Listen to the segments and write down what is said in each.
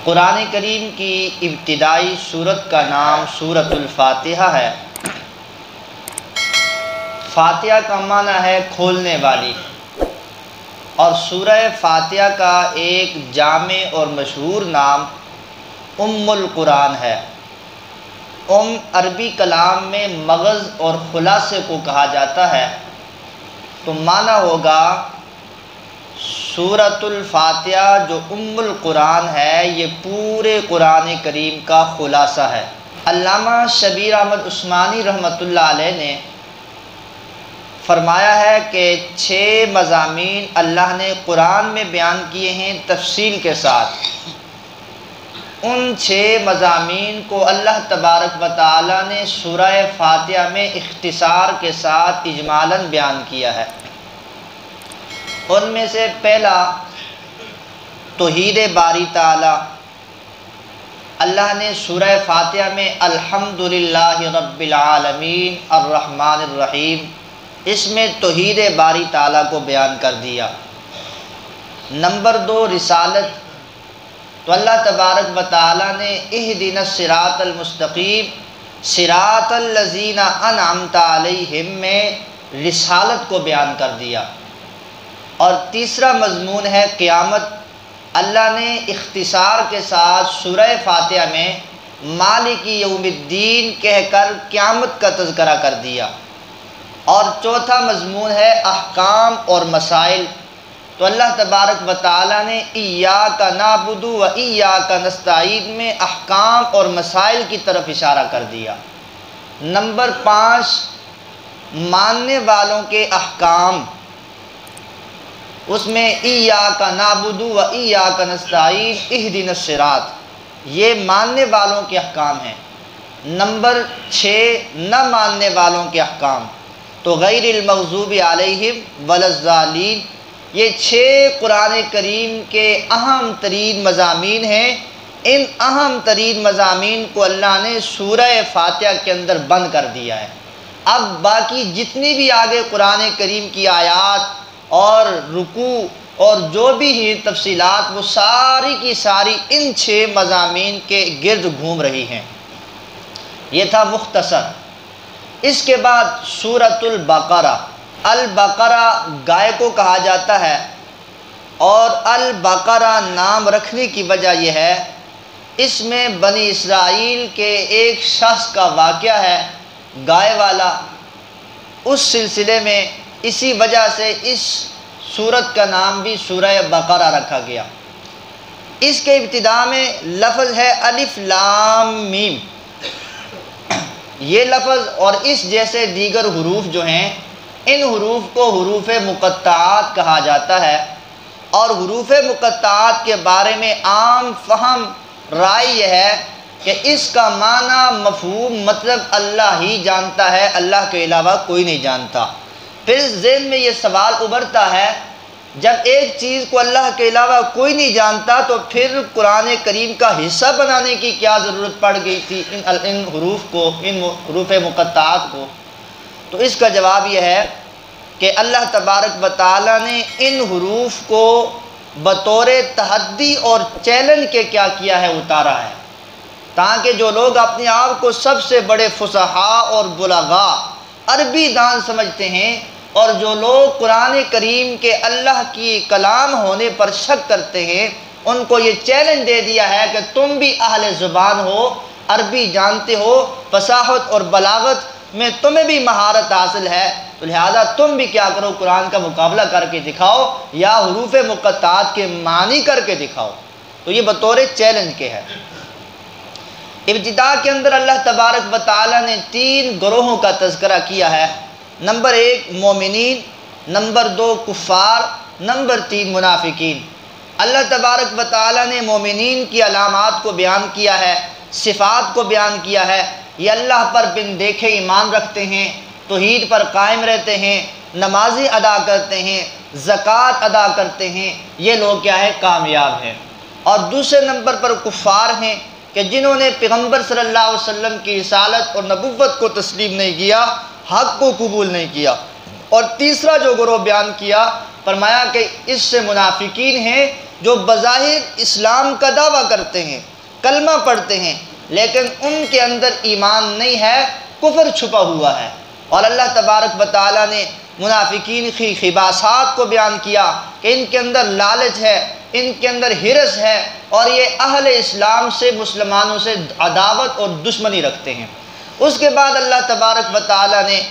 قرآن کریم کی ابتدائی سورت کا نام سورۃ الفاتحہ ہے۔ فاتحہ کا معنی ہے کھولنے والی، اور سورہ فاتحہ کا ایک جامع اور مشہور نام ام القرآن ہے۔ عربی کلام میں مغز اور خلاصے کو کہا جاتا ہے، تو معنی ہوگا سورۃ الفاتحہ جو ام القرآن ہے یہ پورے قرآن کریم کا خلاصہ ہے۔ علامہ شبیر احمد عثمانی رحمۃ اللہ علیہ نے فرمایا ہے کہ 6 مضامین اللہ نے قرآن میں بیان کیے ہیں تفصیل کے ساتھ۔ ان 6 مضامین کو اللہ تبارک و تعالی نے سورہ فاتحہ میں اختصار کے ساتھ اجمالاً بیان کیا ہے۔ ان میں سے پہلا توحید باری تعالی۔ اللہ نے سورہ فاتحہ میں الحمدللہ رب العالمین الرحمن الرحیم، اس میں توحید باری تعالیٰ کو بیان کر دیا۔ نمبر 2 رسالت، تو اللہ تبارک و تعالیٰ نے اہدنا الصراط المستقیم صراط الذین انعمت علیہم میں رسالت کو بیان کر دیا۔ اور تیسرا مضمون ہے قیامت۔ اللہ نے اختصار کے ساتھ سورہ فاتحہ میں مالک یوم الدین کہہ کر قیامت کا تذکرہ کر دیا۔ اور چوتھا مضمون ہے احکام اور مسائل، تو اللہ تبارک و تعالی نے ایاک نعبد و ایاک نستعین میں احکام اور مسائل کی طرف اشارہ کر دیا۔ نمبر 5 ماننے والوں کے احکام، اس میں ایاک نعبد و ایاک نستعین اہدنا الصراط، یہ ماننے والوں کے احکام ہیں۔ نمبر 6 نہ ماننے والوں کے احکام، تو غیر المغضوب علیہم ولا الضالین، یہ 6 قرآن کریم کے اہم ترین مضامین ہیں۔ ان اہم ترین مضامین کو اللہ نے سورہ فاتحہ کے اندر بند کر دیا ہے۔ اب باقی جتنی بھی آگے قرآن کریم کی آیات اور رکوع اور جو بھی ہیں تفصیلات، وہ ساری کی ساری ان 6 مضامین کے گرد گھوم رہی ہیں۔ یہ تھا مختصر۔ اس کے بعد سورۃ البقرہ۔ البقرہ گائے کو کہا جاتا ہے، اور البقرہ نام رکھنے کی وجہ یہ ہے اس میں بنی اسرائیل کے ایک شخص کا واقعہ ہے گائے والا، اس سلسلے میں اسی وجہ سے اس سورت کا نام بھی سورہ بقرہ رکھا گیا۔ اس کے ابتدا میں لفظ ہے الف لام میم۔ یہ لفظ اور اس جیسے دیگر حروف جو ہیں، ان حروف کو حروف مقطعات کہا جاتا ہے، اور حروف مقطعات کے بارے میں عام فہم رائے یہ ہے کہ اس کا معنی مفہوم مطلب اللہ ہی جانتا ہے، اللہ کے علاوہ کوئی نہیں جانتا۔ پھر ذہن میں یہ سوال ابھرتا ہے، جب ایک چیز کو اللہ کے علاوہ کوئی نہیں جانتا تو پھر قرآن کریم کا حصہ بنانے کی کیا ضرورت پڑ گئی تھی ان حروف کو، ان حروف مقطعات کو؟ تو اس کا جواب یہ ہے کہ اللہ تبارک و تعالی نے ان حروف کو بطور تحدی اور چیلنج کے کیا کیا ہے، اتارا ہے، تاکہ جو لوگ اپنے آپ کو سب سے بڑے فصحاء اور بلغاء عربی دان سمجھتے ہیں، اور جو لوگ قرآن کریم کے اللہ کی کلام ہونے پر شک کرتے ہیں، ان کو یہ چیلنج دے دیا ہے کہ تم بھی اہل زبان ہو، عربی جانتے ہو، فصاحت اور بلاغت میں تمہیں بھی مہارت حاصل ہے، تو لہذا تم بھی کیا کرو، قرآن کا مقابلہ کر کے دکھاؤ یا حروف مقطعات کے معنی کر کے دکھاؤ۔ تو یہ بطور چیلنج کے ہے۔ ابتدا کے اندر اللہ تبارک و تعالی نے 3 گروہوں کا تذکرہ کیا ہے۔ نمبر 1 مومنین، نمبر 2 کفار، نمبر 3 منافقین۔ اللہ تبارک و تعالی نے مومنین کی علامات کو بیان کیا ہے، صفات کو بیان کیا ہے۔ یہ اللہ پر بن دیکھے ایمان رکھتے ہیں، توحید پر قائم رہتے ہیں، نمازیں ادا کرتے ہیں، زکوٰۃ ادا کرتے ہیں، یہ لوگ کیا ہے، کامیاب ہیں۔ اور دوسرے نمبر پر کفار ہیں کہ جنہوں نے پیغمبر صلی اللہ علیہ وسلم کی رسالت اور نبوت کو تسلیم نہیں کیا، حق کو قبول نہیں کیا۔ اور تیسرا جو گروہ بیان کیا، فرمایا کہ اس سے منافقین ہیں جو بظاہر اسلام کا دعویٰ کرتے ہیں، کلمہ پڑھتے ہیں، لیکن ان کے اندر ایمان نہیں ہے، کفر چھپا ہوا ہے۔ اور اللہ تبارک و تعالیٰ نے منافقین کی خباثات کو بیان کیا کہ ان کے اندر لالچ ہے، ان کے اندر حرص ہے، اور یہ اہل اسلام سے، مسلمانوں سے عداوت اور دشمنی رکھتے ہیں۔ اس کے بعد اللہ تبارک و تعالیٰ نے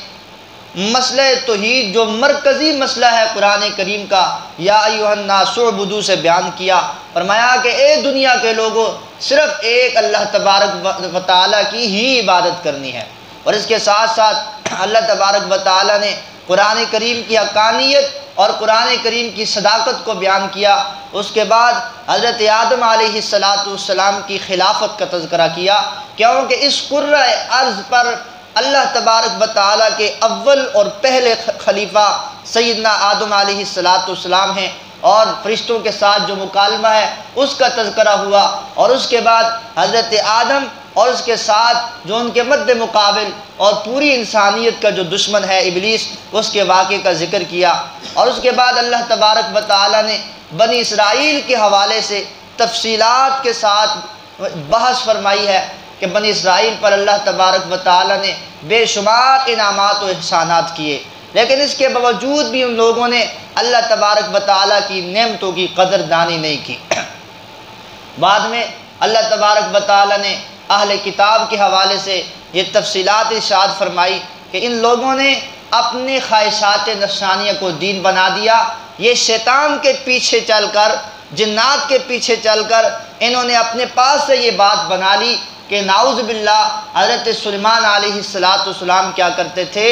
مسئلہ توحید جو مرکزی مسئلہ ہے قرآن کریم کا، یا ایھا الناس اعبدوا سے بیان کیا، فرمایا کہ اے دنیا کے لوگوں، صرف ایک اللہ تبارک و تعالیٰ کی ہی عبادت کرنی ہے۔ اور اس کے ساتھ ساتھ اللہ تبارک و تعالیٰ نے قرآن کریم کی حقانیت اور قرآن کریم کی صداقت کو بیان کیا۔ اس کے بعد حضرت آدم علیہ السلام کی خلافت کا تذکرہ کیا، کیونکہ اس کرۂ ارض پر اللہ تبارک و تعالیٰ کے اول اور پہلے خلیفہ سیدنا آدم علیہ السلام ہیں، اور فرشتوں کے ساتھ جو مکالمہ ہے اس کا تذکرہ ہوا، اور اس کے بعد حضرت آدم اور اس کے ساتھ جو ان کے مد مقابل اور پوری انسانیت کا جو دشمن ہے ابلیس، اس کے واقعے کا ذکر کیا۔ اور اس کے بعد اللہ تبارک و تعالیٰ نے بنی اسرائیل کے حوالے سے تفصیلات کے ساتھ بحث فرمائی ہے کہ بنی اسرائیل پر اللہ تبارک و تعالیٰ نے بے شمار انعامات و احسانات کیے، لیکن اس کے باوجود بھی ان لوگوں نے اللہ تبارک و تعالیٰ کی نعمتوں کی قدردانی نہیں کی۔ بعد میں اللہ تبارک و تعالیٰ نے اہل کتاب کے حوالے سے یہ تفصیلات ارشاد فرمائی کہ ان لوگوں نے اپنے خواہشات نفسانیہ کو دین بنا دیا۔ یہ شیطان کے پیچھے چل کر، جنات کے پیچھے چل کر انہوں نے اپنے پاس سے یہ بات بنا لی کہ نعوذ باللہ حضرت سلیمان علیہ السلام کیا کرتے تھے؟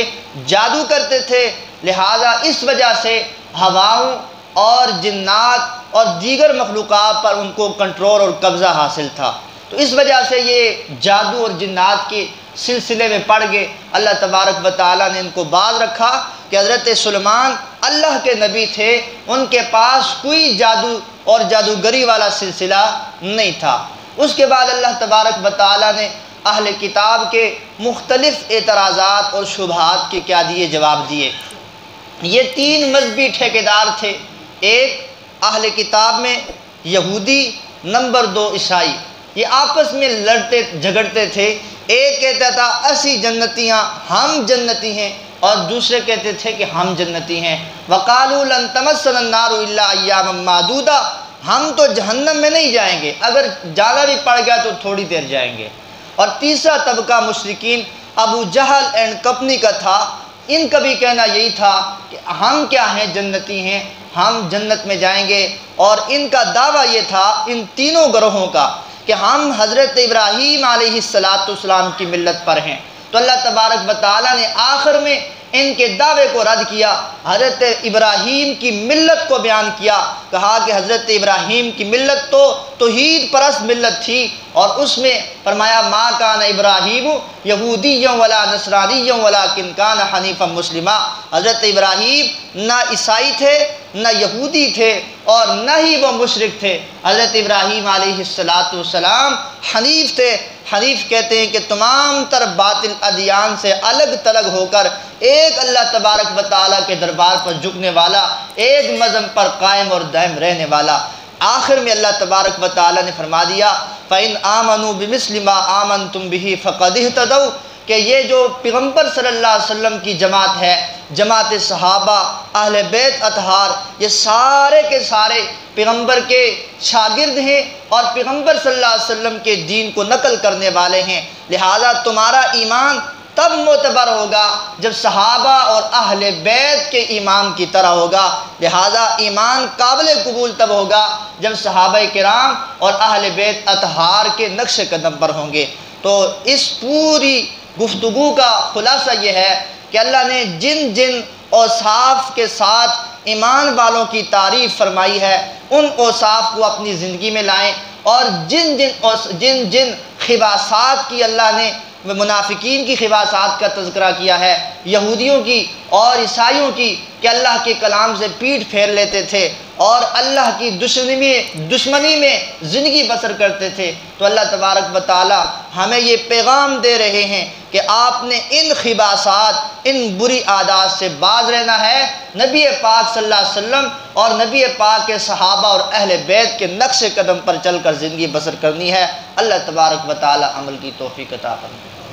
جادو کرتے تھے، لہٰذا اس وجہ سے ہواؤں اور جنات اور دیگر مخلوقات پر ان کو کنٹرول اور قبضہ حاصل تھا، تو اس وجہ سے یہ جادو اور جنات کے سلسلے میں پڑ گئے۔ اللہ تبارک و تعالیٰ نے ان کو باز رکھا کہ حضرت سلیمان اللہ کے نبی تھے، ان کے پاس کوئی جادو اور جادوگری والا سلسلہ نہیں تھا۔ اس کے بعد اللہ تبارک و تعالیٰ نے اہل کتاب کے مختلف اعتراضات اور شبہات کے کیا دیے؟ جواب دیے۔ یہ تین مذہبی ٹھیکیدار تھے، ایک اہل کتاب میں یہودی، نمبر دو عیسائی۔ یہ آپس میں لڑتے جھگڑتے تھے، ایک کہتا تھا اسی جنتیاں، ہم جنتی ہیں، اور دوسرے کہتے تھے کہ ہم جنتی ہیں۔ وَقَالُوا لَن تَمَسَّنَا النَّارُ إِلَّا أَيَّامًا مَّعْدُودَةً، ہم تو جہنم میں نہیں جائیں گے، اگر جانا بھی پڑ گیا تو تھوڑی دیر جائیں گے۔ اور تیسرا طبقہ مشرکین ابو جہل اینڈ کمپنی کا تھا، ان کا بھی کہنا یہی تھا کہ ہم کیا ہیں، جنتی ہیں، ہم جنت میں جائیں گے۔ اور ان کا دعویٰ یہ تھا، ان تینوں گروہوں کا، کہ ہم حضرت ابراہیم علیہ السلام کی ملت پر ہیں۔ تو اللہ تبارک و تعالیٰ نے آخر میں ان کے دعوے کو رد کیا، حضرت ابراہیم کی ملت کو بیان کیا، کہا کہ حضرت ابراہیم کی ملت تو توحید پرست ملت تھی، اور اس میں فرمایا ما کان ابراہیم یہودیا ولا نصرانیا ولکن کان حنیفا مسلما، حضرت ابراہیم نہ عیسائی تھے، نہ یہودی تھے، اور نہ ہی وہ مشرک تھے۔ حضرت ابراہیم علیہ السلام حنیف تھے۔ حنیف کہتے ہیں کہ تمام تر باطل ادیان سے الگ تلگ ہو کر ایک اللہ تبارک و تعالیٰ کے دربار پر جھکنے والا، ایک مذہب پر قائم اور دائم رہنے والا۔ آخر میں اللہ تبارک و تعالیٰ نے فرما دیا فَإِنْ آمَنُوا بِمِثْلِ مَا آمَنْتُمْ بِهِ فَقَدِ اهْتَدَوْا، کہ یہ جو پیغمبر صلی اللہ علیہ وسلم کی جماعت ہے، جماعت صحابہ، اہل بیت اطہار، یہ سارے کے سارے پیغمبر کے شاگرد ہیں اور پیغمبر صلی اللہ علیہ وسلم کے دین کو نقل کرنے والے ہیں، لہذا تمہارا ایمان تب معتبر ہوگا جب صحابہ اور اہل بیت کے ایمان کی طرح ہوگا، لہذا ایمان قابل قبول تب ہوگا جب صحابہ کرام اور اہل بیت اطہار کے نقش قدم پر ہوں گے۔ تو اس پوری گفتگو کا خلاصہ یہ ہے کہ اللہ نے جن جن اوصاف کے ساتھ ایمان والوں کی تعریف فرمائی ہے، ان اوصاف کو اپنی زندگی میں لائیں، اور جن جن خباثات کی اللہ نے منافقین کی خباثات کا تذکرہ کیا ہے، یہودیوں کی اور عیسائیوں کی کہ اللہ کے کلام سے پیٹھ پھیر لیتے تھے اور اللہ کی دشمنی میں زندگی بسر کرتے تھے، تو اللہ تبارک و تعالی ہمیں یہ پیغام دے رہے ہیں کہ آپ نے ان خباثات، ان بری عادات سے باز رہنا ہے، نبی پاک صلی اللہ علیہ وسلم اور نبی پاک کے صحابہ اور اہل بیت کے نقش قدم پر چل کر زندگی بسر کرنی ہے۔ اللہ تبارک و تعالی عمل کی توفیق عطا فرمائے۔